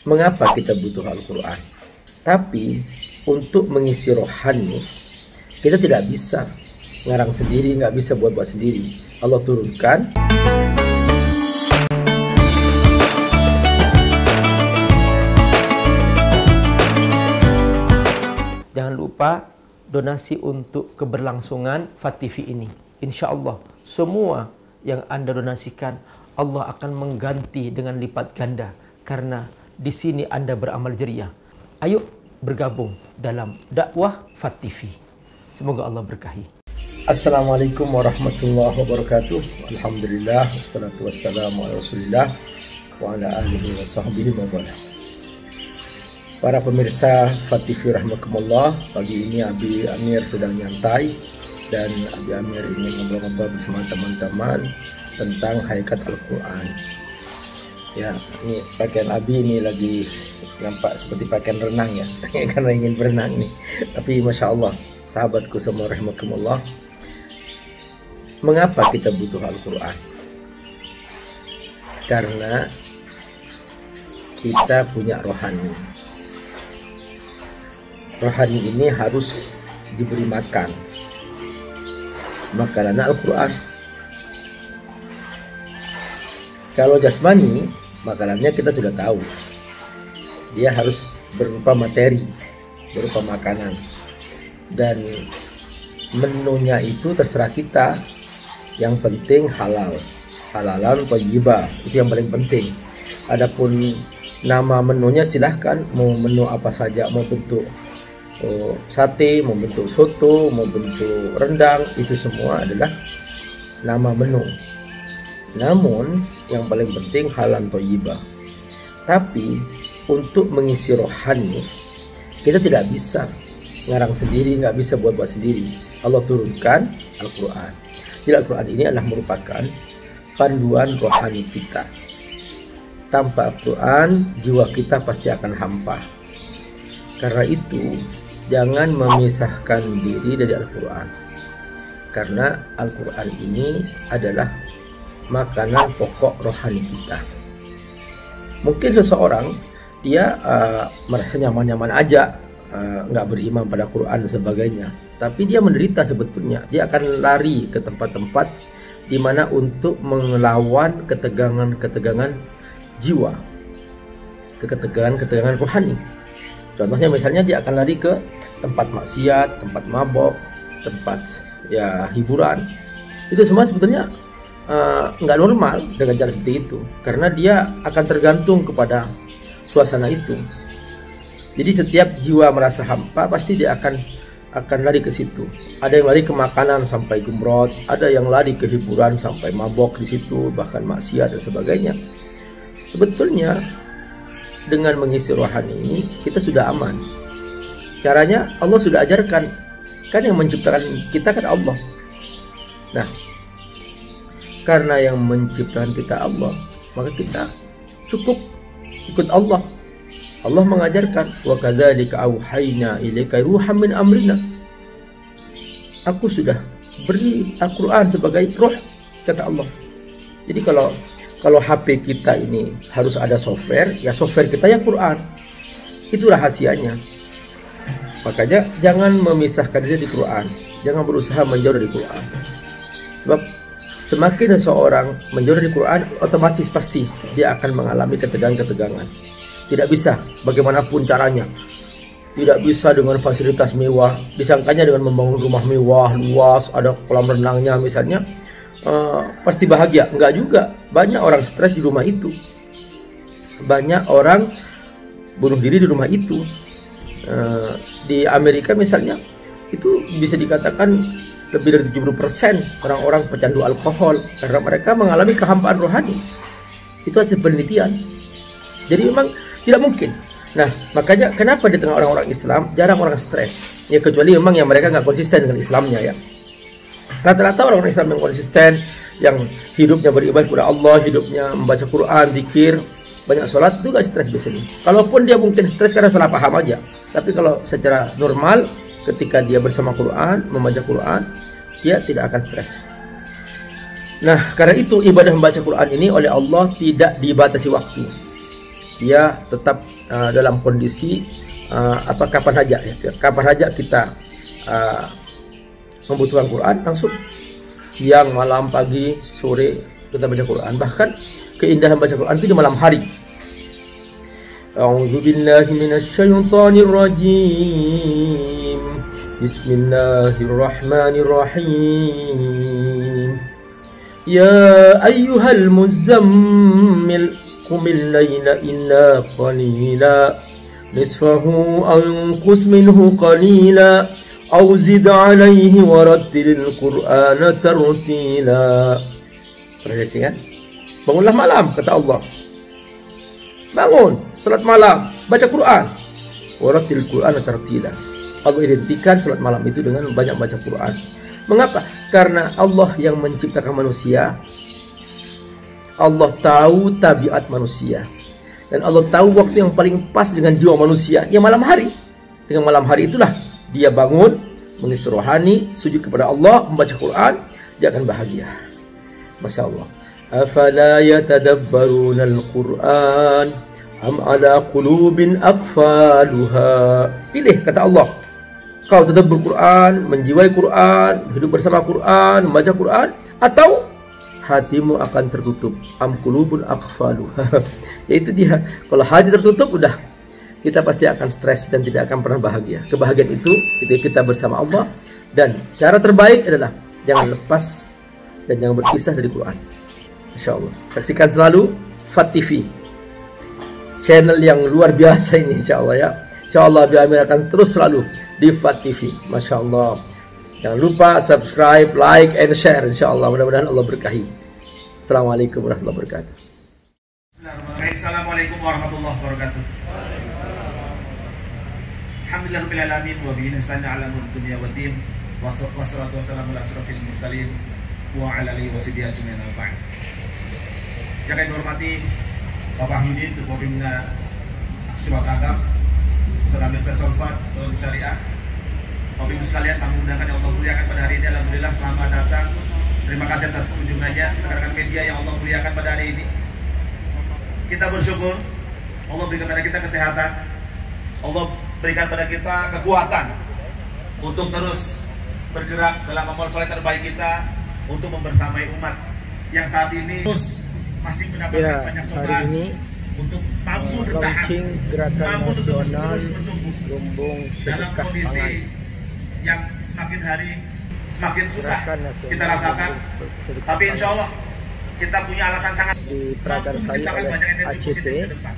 Mengapa kita butuh Al-Quran? Tapi untuk mengisi rohani, kita tidak bisa ngarang sendiri, nggak bisa buat-buat sendiri. Allah turunkan. Jangan lupa donasi untuk keberlangsungan FAT-TV ini. Insya Allah semua yang Anda donasikan, Allah akan mengganti dengan lipat ganda. Karena di sini Anda beramal jariah. Ayo bergabung dalam dakwah FAT-TV. Semoga Allah berkahi. Assalamualaikum warahmatullahi wabarakatuh. Alhamdulillah, wassalatu wassalamu ala Rasulillah wa ala alihi wa sahbihi wa barak. Para pemirsa FAT-TV rahmatullah, pagi ini Abi Amir sedang nyantai dan Abi Amir ingin ngobrol-ngobrol bersama teman-teman tentang hakikat Al-Quran. Ya, ini pakaian Abi ini lagi nampak seperti pakaian renang ya, karena ingin berenang nih. Tapi Masya Allah, sahabatku semua rahmatullah, mengapa kita butuh Al-Quran? Karena kita punya rohani. Rohani ini harus diberi makan. Makanan Al-Quran. Kalau jasmani, makanannya kita sudah tahu. Dia harus berupa materi, berupa makanan. Dan menunya itu terserah kita. Yang penting halal. Halalan thayyibah, itu yang paling penting. Adapun nama menunya silahkan, mau menu apa saja, mau bentuk sate, mau bentuk soto, mau bentuk rendang, itu semua adalah nama menu. Namun yang paling penting halal thayyibah. Tapi untuk mengisi rohani, kita tidak bisa ngarang sendiri, nggak bisa buat-buat sendiri. Allah turunkan Al-Quran. Jadi Al-Quran ini adalah merupakan panduan rohani kita. Tanpa Al-Quran, jiwa kita pasti akan hampa. Karena itu, jangan memisahkan diri dari Al-Quran. Karena Al-Quran ini adalah makanan pokok rohani kita. Mungkin seseorang dia merasa nyaman-nyaman aja, nggak beriman pada Quran dan sebagainya, tapi dia menderita sebetulnya. Dia akan lari ke tempat-tempat di mana untuk melawan ketegangan-ketegangan jiwa, ketegangan-ketegangan rohani. Contohnya misalnya dia akan lari ke tempat maksiat, tempat mabok, tempat ya hiburan. Itu semua sebetulnya nggak normal dengan cara seperti itu, karena dia akan tergantung kepada suasana itu. Jadi setiap jiwa merasa hampa, pasti dia akan lari ke situ. Ada yang lari ke makanan sampai gemrot, ada yang lari ke hiburan sampai mabok di situ, bahkan maksiat dan sebagainya. Sebetulnya dengan mengisi rohani ini kita sudah aman. Caranya Allah sudah ajarkan, kan yang menciptakan kita kan Allah. Nah, karena yang menciptakan kita Allah, maka kita cukup ikut Allah. Allah mengajarkan, wa kadzalika auhayna ilaika ruham min amrina. Aku sudah beri Al-Quran sebagai roh, kata Allah. Jadi kalau HP kita ini harus ada software, ya software kita yang Quran. Itu rahasianya. Makanya jangan memisahkan diri dari Quran. Jangan berusaha menjauh dari Quran. Sebab semakin seseorang menjauh dari Quran, otomatis pasti dia akan mengalami ketegangan-ketegangan. Tidak bisa bagaimanapun caranya. Tidak bisa dengan fasilitas mewah. Disangkanya dengan membangun rumah mewah, luas, ada kolam renangnya misalnya, pasti bahagia. Enggak juga. Banyak orang stres di rumah itu. Banyak orang bunuh diri di rumah itu. Di Amerika misalnya, itu bisa dikatakan lebih dari 70% orang-orang pecandu alkohol karena mereka mengalami kehampaan rohani. Itu hasil penelitian. Jadi memang tidak mungkin. Nah, makanya kenapa di tengah orang-orang Islam jarang orang stres? Ya kecuali memang yang mereka nggak konsisten dengan Islamnya ya. Rata-rata orang-orang Islam yang konsisten, yang hidupnya beribadah kepada Allah, hidupnya membaca Quran, zikir, banyak sholat, itu nggak stres biasanya. Kalaupun dia mungkin stres karena salah paham aja. Tapi kalau secara normal, ketika dia bersama Quran, membaca Quran, dia tidak akan stres. Nah, karena itu ibadah membaca Quran ini oleh Allah tidak dibatasi waktu. dia tetap dalam kondisi kapan saja ya. Kapan saja kita membutuhkan Quran, langsung siang, malam, pagi, sore kita baca Quran. Bahkan keindahan baca Quran itu di malam hari. A'udzu billahi minasyaitonir rajim. Bismillahirrahmanirrahim. Ya ayyuhal muzammil qumil laila illa qalila nisfahu aw inqus minhu qalila aw zid 'alaihi warattilil qur'ana tartila. Perhatikan, bangunlah malam, kata Allah. Bangun, salat malam, baca Quran. Warattilil qur'ana tartila. Allah identikan salat malam itu dengan banyak baca Quran. Mengapa? Karena Allah yang menciptakan manusia. Allah tahu tabiat manusia. Dan Allah tahu waktu yang paling pas dengan jiwa manusia, ya malam hari. Dengan malam hari itulah dia bangun, mengisi rohani, sujud kepada Allah, membaca Quran, dia akan bahagia. Masya Allah. Afala yatadabbaruna al-Quran am ala qulubin aqfaluha. Pilih, kata Allah. Kau tadabbur Quran, menjiwai Quran, hidup bersama Quran, membaca Quran, atau hatimu akan tertutup. Am qulubun aqfaluha. Yaitu dia. Kalau hati tertutup, udah kita pasti akan stres dan tidak akan pernah bahagia. Kebahagiaan itu ketika kita bersama Allah. Dan cara terbaik adalah jangan lepas dan jangan berpisah dari Quran. Insya Allah. Saksikan selalu FAT TV, channel yang luar biasa ini, insya Allah ya. Insya Allah Abi Amir akan terus selalu di FAT TV. Masya Allah. Jangan lupa subscribe, like, and share. Insya Allah. Mudah-mudahan Allah berkahi. Assalamualaikum warahmatullahi wabarakatuh. Assalamualaikum warahmatullahi wabarakatuh. Alhamdulillahirabbil alamin wa bihi nasta'inu ala umuri dunya waddin. Wassalatu wassalamu ala asyrofil mursalin wa ala alihi wasahbihi ajmain. Yang kami hormati Bapak Yudin, Ketua Pimna Aksi Wakagam, Saudara Amir Faisal Fat, Tuan Syariah, Bapak Ibu sekalian, tamu undangan yang Allah muliakan pada hari ini. Alhamdulillah selamat datang. Terima kasih atas kunjungannya rekan-rekan media yang Allah muliakan pada hari ini. Kita bersyukur Allah berikan pada kita kesehatan, Allah berikan pada kita kekuatan untuk terus bergerak dalam amal soleh terbaik kita untuk membersamai umat yang saat ini terus masih mendapatkan banyak cobaan untuk mampu bertahan, mampu terus bertumbuh dalam kondisi yang semakin hari semakin susah kita rasakan. Tapi insya Allah kita punya alasan sangat mampu menciptakan banyak energi positif ke depan.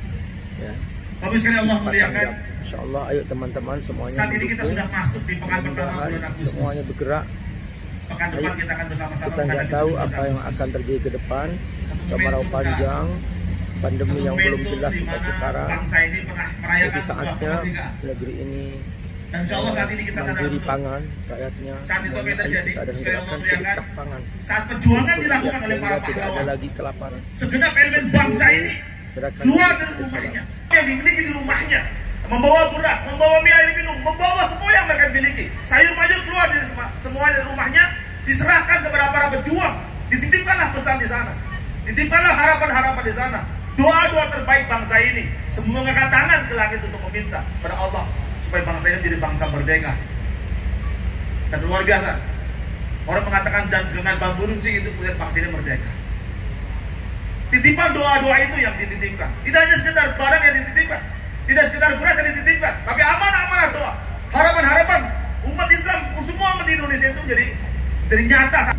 Tapi sekali Allah muliakan. Insya Allah, ayo teman-teman semuanya. Saat ini kita sudah masuk di pekan pertama bulan Agustus. Semuanya bergerak. Pekan depan kita akan bersama-sama. Kita nggak tahu apa yang akan terjadi ke depan. Kemarau panjang, pandemi yang belum jelas sampai sekarang. Bangsa ini pernah merayakan sebuah kemerdekaan. Negeri ini dan insya Allah saat ini kita sadar betul pangan rakyatnya. Saat itu apa yang terjadi? Sekali Allah muliakan. Saat perjuangan dilakukan oleh para pahlawan, lagi kelaparan. Segenap elemen bangsa ini keluar dari rumahnya, yang dimiliki di rumahnya, membawa beras, membawa mie air minum, membawa semua yang mereka miliki. Sayur mayur keluar dari semua dari rumahnya, diserahkan kepada para pejuang. Dititipkanlah pesan di sana, dititipkanlah harapan-harapan di sana, doa-doa terbaik bangsa ini. Semua mengangkat tangan ke langit untuk meminta pada Allah supaya bangsa ini menjadi bangsa merdeka. Dan luar biasa, orang mengatakan dan dengan bambu runcing itu kemudian bangsa ini merdeka. Titipan doa-doa itu yang dititipkan. Tidak hanya sekedar barang yang dititipkan, tidak sekedar beras yang dititipkan, tapi amanah-amanah doa, harapan-harapan umat Islam, semua umat di Indonesia itu jadi nyata.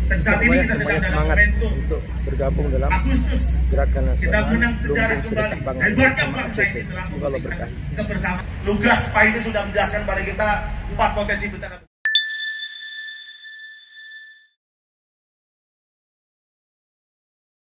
Dan saat ini kita sedang dalam momentum untuk bergabung dalam Agustus gerakan nasional. Kita menang sejarah kembali. Hebatnya bangsa ini telah membuktikan kebersamaan. Lugas Pak itu sudah menjelaskan pada kita 4 potensi bencana.